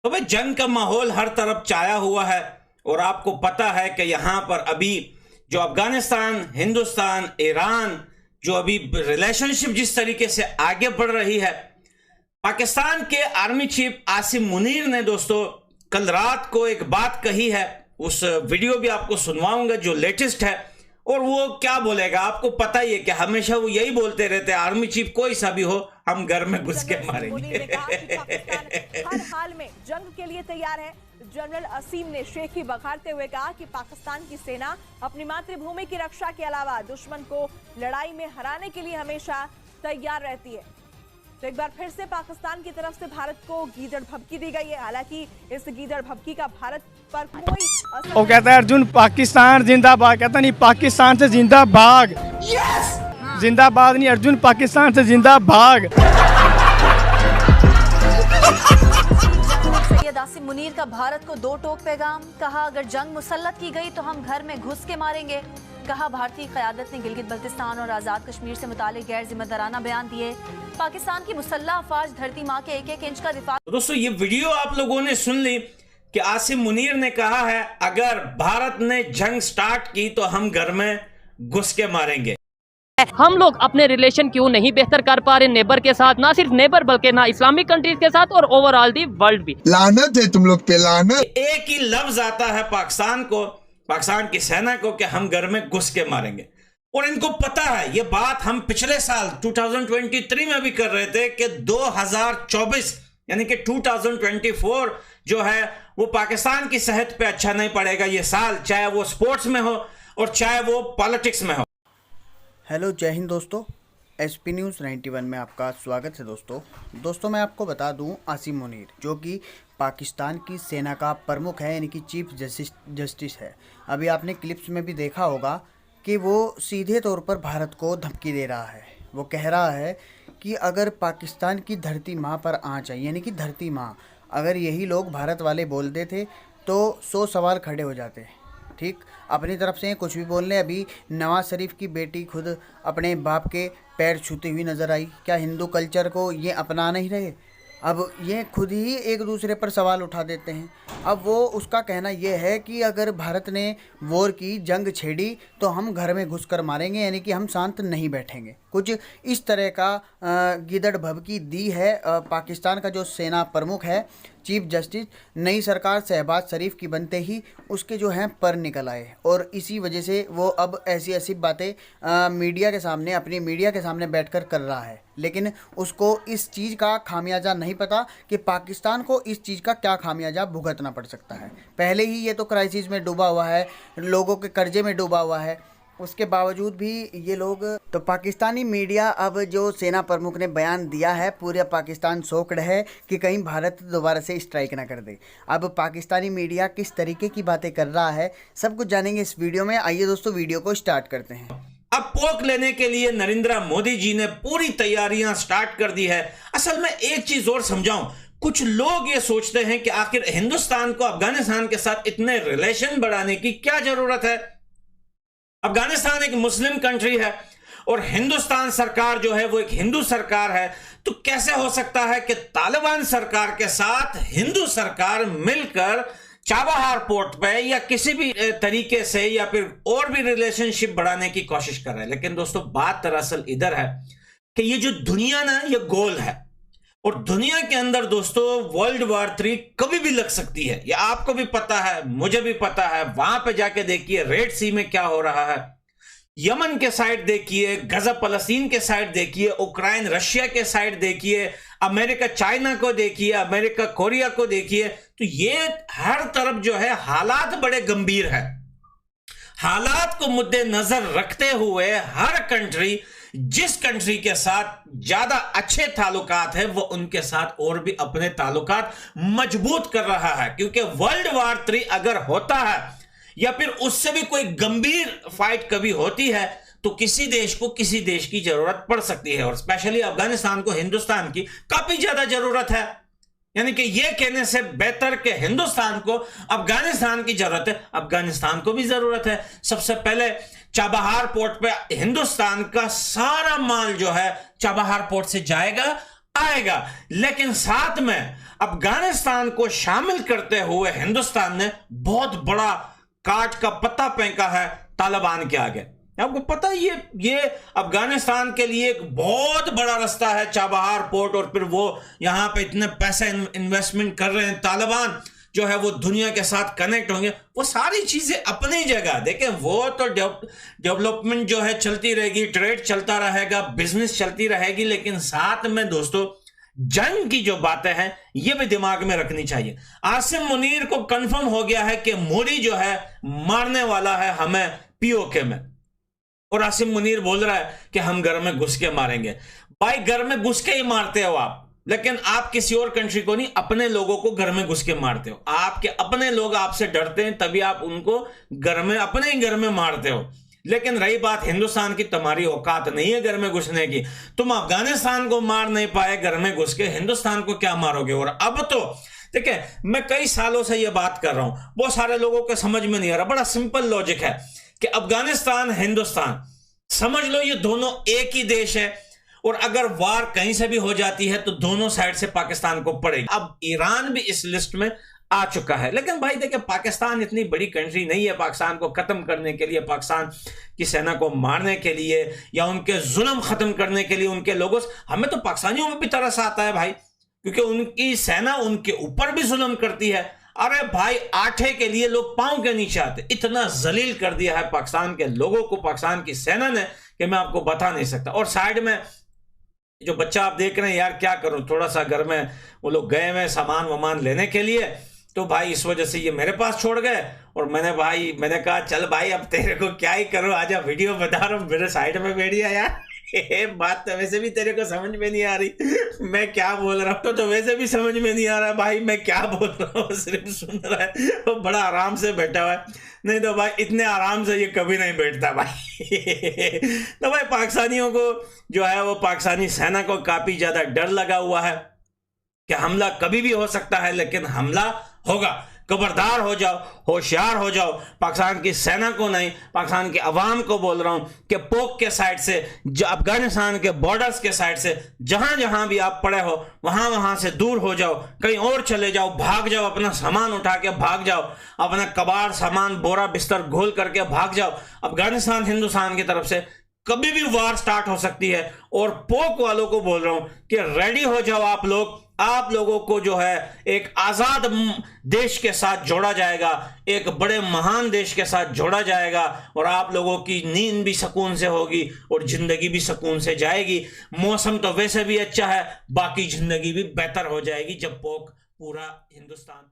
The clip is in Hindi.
तो भाई जंग का माहौल हर तरफ छाया हुआ है और आपको पता है कि यहां पर अभी जो अफगानिस्तान, हिंदुस्तान, ईरान जो अभी रिलेशनशिप जिस तरीके से आगे बढ़ रही है, पाकिस्तान के आर्मी चीफ आसिम मुनीर ने दोस्तों कल रात को एक बात कही है। उस वीडियो भी आपको सुनवाऊंगा जो लेटेस्ट है। और वो क्या बोलेगा आपको पता ही है कि हमेशा वो यही बोलते रहते हैं, आर्मी चीफ कोई सा भी हो हम घर में घुस के मारेंगे। हर हाल में जंग के लिए तैयार है। जनरल असीम ने शेखी बखारते हुए कहा कि पाकिस्तान की सेना अपनी मातृभूमि की रक्षा के अलावा दुश्मन को लड़ाई में हराने के लिए हमेशा तैयार रहती है। तो एक बार फिर से पाकिस्तान की तरफ से भारत को गीदड़ भभकी दी गई है। हालांकि इस गीदड़ भभकी का भारत पर कोई असर वो कहता है अर्जुन पाकिस्तान जिंदाबाद, कहता नहीं पाकिस्तान से जिंदा भाग। जिंदाबाद नहीं अर्जुन, पाकिस्तान से जिंदा भाग। सैयद आसिम मुनीर का भारत को दो टोक पैगाम। कहा अगर जंग मुसल्लत की गई तो हम घर में घुस के मारेंगे। कहा भारतीय क़यादत ने गिलगित बल्तिस्तान और आज़ाद कश्मीर से मुतालिक गैर जिम्मेदाराना बयान दिए। पाकिस्तान की मुसल्लह अफवाज धरती माँ के 1-1 इंच का दिफा। दोस्तों ये वीडियो आप लोगों ने सुन ली कि आसिम मुनीर ने कहा है अगर भारत ने जंग स्टार्ट की तो हम घर में घुस के मारेंगे। हम लोग अपने रिलेशन क्यों नहीं बेहतर कर पा रहे नेबर के साथ, ना सिर्फ नेबर बल्कि ना इस्लामिक कंट्रीज के साथ और ओवरऑल दी वर्ल्ड भी। लानत है तुम लोग पे, लानत। एक ही लफ्ज आता है पाकिस्तान को, पाकिस्तान की सेना को कि हम घर में घुस के मारेंगे। और इनको पता है ये बात हम पिछले साल 2023 में भी कर रहे थे कि 2024 यानी कि 2024 जो है वो पाकिस्तान की सेहत पे अच्छा नहीं पड़ेगा ये साल, चाहे वो स्पोर्ट्स में हो और चाहे वो पॉलिटिक्स में हो। हेलो जय हिंद दोस्तों, एसपी न्यूज़ 91 में आपका स्वागत है। दोस्तों मैं आपको बता दूं आसिम मुनीर जो कि पाकिस्तान की सेना का प्रमुख है, यानी कि चीफ जस्टिस है। अभी आपने क्लिप्स में भी देखा होगा कि वो सीधे तौर पर भारत को धमकी दे रहा है। वो कह रहा है कि अगर पाकिस्तान की धरती माँ पर आँच आई, यानी कि धरती माँ, अगर यही लोग भारत वाले बोलते थे तो 100 सवाल खड़े हो जाते। ठीक, अपनी तरफ से कुछ भी बोलने। अभी नवाज शरीफ की बेटी खुद अपने बाप के पैर छूती हुई नज़र आई। क्या हिंदू कल्चर को ये अपना नहीं रहे? अब ये खुद ही एक दूसरे पर सवाल उठा देते हैं। अब वो उसका कहना यह है कि अगर भारत ने वॉर की, जंग छेड़ी तो हम घर में घुसकर मारेंगे, यानी कि हम शांत नहीं बैठेंगे। कुछ इस तरह का गिदड़ भभकी दी है पाकिस्तान का जो सेना प्रमुख है चीफ जस्टिस। नई सरकार शहबाज शरीफ की बनते ही उसके जो हैं पर निकल आए और इसी वजह से वो अब ऐसी ऐसी बातें मीडिया के सामने, अपनी मीडिया के सामने बैठकर कर रहा है। लेकिन उसको इस चीज़ का खामियाजा नहीं पता कि पाकिस्तान को इस चीज़ का क्या खामियाजा भुगतना पड़ सकता है। पहले ही ये तो क्राइसिस में डूबा हुआ है, लोगों के कर्जे में डूबा हुआ है, उसके बावजूद भी ये लोग। तो पाकिस्तानी मीडिया अब जो सेना प्रमुख ने बयान दिया है, पूरे पाकिस्तान शॉक्ड है कि कहीं भारत दोबारा से स्ट्राइक ना कर दे। अब पाकिस्तानी मीडिया किस तरीके की बातें कर रहा है सब कुछ जानेंगे इस वीडियो में। आइए दोस्तों वीडियो को स्टार्ट करते हैं। अब पोक लेने के लिए नरेंद्र मोदी जी ने पूरी तैयारियां स्टार्ट कर दी है। असल में एक चीज और समझाऊं, कुछ लोग ये सोचते हैं कि आखिर हिंदुस्तान को अफगानिस्तान के साथ इतने रिलेशन बढ़ाने की क्या जरूरत है। अफगानिस्तान एक मुस्लिम कंट्री है और हिंदुस्तान सरकार जो है वो एक हिंदू सरकार है। तो कैसे हो सकता है कि तालिबान सरकार के साथ हिंदू सरकार मिलकर चाबहार पोर्ट पे या किसी भी तरीके से या फिर और भी रिलेशनशिप बढ़ाने की कोशिश कर रहे हैं। लेकिन दोस्तों बात दरअसल इधर है कि ये जो दुनिया ना, ये गोल है और दुनिया के अंदर दोस्तों वर्ल्ड वॉर 3 कभी भी लग सकती है। ये आपको भी पता है, मुझे भी पता है। वहां पे जाके देखिए रेड सी में क्या हो रहा है, यमन के साइड देखिए, गजा फलस्तीन के साइड देखिए, उक्राइन रशिया के साइड देखिए, अमेरिका चाइना को देखिए, अमेरिका कोरिया को देखिए। तो ये हर तरफ जो है हालात बड़े गंभीर है। हालात को मुद्देनजर रखते हुए हर कंट्री जिस कंट्री के साथ ज्यादा अच्छे ताल्लुकात है वो उनके साथ और भी अपने ताल्लुकात मजबूत कर रहा है। क्योंकि वर्ल्ड वॉर 3 अगर होता है या फिर उससे भी कोई गंभीर फाइट कभी होती है तो किसी देश को किसी देश की जरूरत पड़ सकती है और स्पेशली अफगानिस्तान को हिंदुस्तान की काफी ज्यादा जरूरत है। यानी कि यह कहने से बेहतर कि हिंदुस्तान को अफगानिस्तान की जरूरत है, अफगानिस्तान को भी जरूरत है। सबसे पहले चाबहार पोर्ट पे हिंदुस्तान का सारा माल जो है चाबहार पोर्ट से जाएगा आएगा, लेकिन साथ में अफगानिस्तान को शामिल करते हुए हिंदुस्तान ने बहुत बड़ा काट का पत्ता फेंका है तालिबान के आगे। आपको पता है ये अफगानिस्तान के लिए एक बहुत बड़ा रास्ता है, चाबहार पोर्ट, और फिर वो यहां पे इतने पैसे इन्वेस्टमेंट कर रहे हैं। तालिबान जो है वो दुनिया के साथ कनेक्ट होंगे। वो सारी चीजें अपनी जगह देखें, वो तो डेवलपमेंट जो है चलती रहेगी, ट्रेड चलता रहेगा, बिजनेस चलती रहेगी, लेकिन साथ में दोस्तों जंग की जो बातें हैं ये भी दिमाग में रखनी चाहिए। आसिम मुनीर को कंफर्म हो गया है कि मोदी जो है मारने वाला है हमें पीओके में, और आसिम मुनीर बोल रहा है कि हम घर में घुस के मारेंगे। भाई घर में घुस के ही मारते हो आप, लेकिन आप किसी और कंट्री को नहीं, अपने लोगों को घर में घुस के मारते हो। आपके अपने लोग आपसे डरते हैं तभी आप उनको घर में, अपने ही घर में मारते हो। लेकिन रही बात हिंदुस्तान की, तुम्हारी औकात नहीं है घर में घुसने की। तुम अफगानिस्तान को मार नहीं पाए घर में घुस के, हिंदुस्तान को क्या मारोगे। और अब तो देखिए, मैं कई सालों से यह बात कर रहा हूं, बहुत सारे लोगों को समझ में नहीं आ रहा। बड़ा सिंपल लॉजिक है कि अफगानिस्तान हिंदुस्तान, समझ लो ये दोनों एक ही देश है, और अगर वार कहीं से भी हो जाती है तो दोनों साइड से पाकिस्तान को पड़ेगी। अब ईरान भी इस लिस्ट में आ चुका है। लेकिन भाई देखिए, पाकिस्तान इतनी बड़ी कंट्री नहीं है पाकिस्तान को खत्म करने के लिए, पाकिस्तान की सेना को मारने के लिए, या उनके जुल्म खत्म करने के लिए उनके लोगों से। हमें तो पाकिस्तानियों में भी तरस आता है भाई, क्योंकि उनकी सेना उनके ऊपर भी जुल्म करती है। अरे भाई, आटे के लिए लोग पांव के नीचे आते। इतना जलील कर दिया है पाकिस्तान के लोगों को पाकिस्तान की सेना ने कि मैं आपको बता नहीं सकता। और साइड में जो बच्चा आप देख रहे हैं, यार क्या करूं, थोड़ा सा घर में वो लोग गए हुए सामान वामान लेने के लिए, तो भाई इस वजह से ये मेरे पास छोड़ गए। और मैंने कहा चल भाई अब तेरे को क्या ही करो, आजा वीडियो बता रहा हूँ, मेरे साइड में बैठ गया यार। बात तो वैसे भी तेरे को समझ में नहीं आ रही, मैं क्या बोल रहा हूँ तो वैसे भी समझ में नहीं आ रहा भाई मैं क्या बोल रहा हूँ, सिर्फ सुन रहा है। वो बड़ा आराम से बैठा हुआ है, नहीं तो भाई इतने आराम से ये कभी नहीं बैठता भाई। तो भाई पाकिस्तानियों को जो है वो पाकिस्तानी सेना को काफी ज्यादा डर लगा हुआ है कि हमला कभी भी हो सकता है, लेकिन हमला होगा। खबरदार हो जाओ, होशियार हो जाओ। पाकिस्तान की सेना को नहीं, पाकिस्तान की अवाम को बोल रहा हूं कि पोक के साइड से, अफगानिस्तान के बॉर्डर्स के साइड से जहां जहां भी आप पड़े हो वहां से दूर हो जाओ, कहीं और चले जाओ, भाग जाओ, अपना सामान उठा के भाग जाओ, अपना कबाड़ सामान बोरा बिस्तर घोल करके भाग जाओ। अफगानिस्तान हिंदुस्तान की तरफ से कभी भी वार स्टार्ट हो सकती है। और पोक वालों को बोल रहा हूं कि रेडी हो जाओ आप लोगों को जो है एक आजाद देश के साथ जोड़ा जाएगा, एक बड़े महान देश के साथ जोड़ा जाएगा, और आप लोगों की नींद भी सुकून से होगी और जिंदगी भी सुकून से जाएगी। मौसम तो वैसे भी अच्छा है, बाकी जिंदगी भी बेहतर हो जाएगी जब पोक पूरा हिंदुस्तान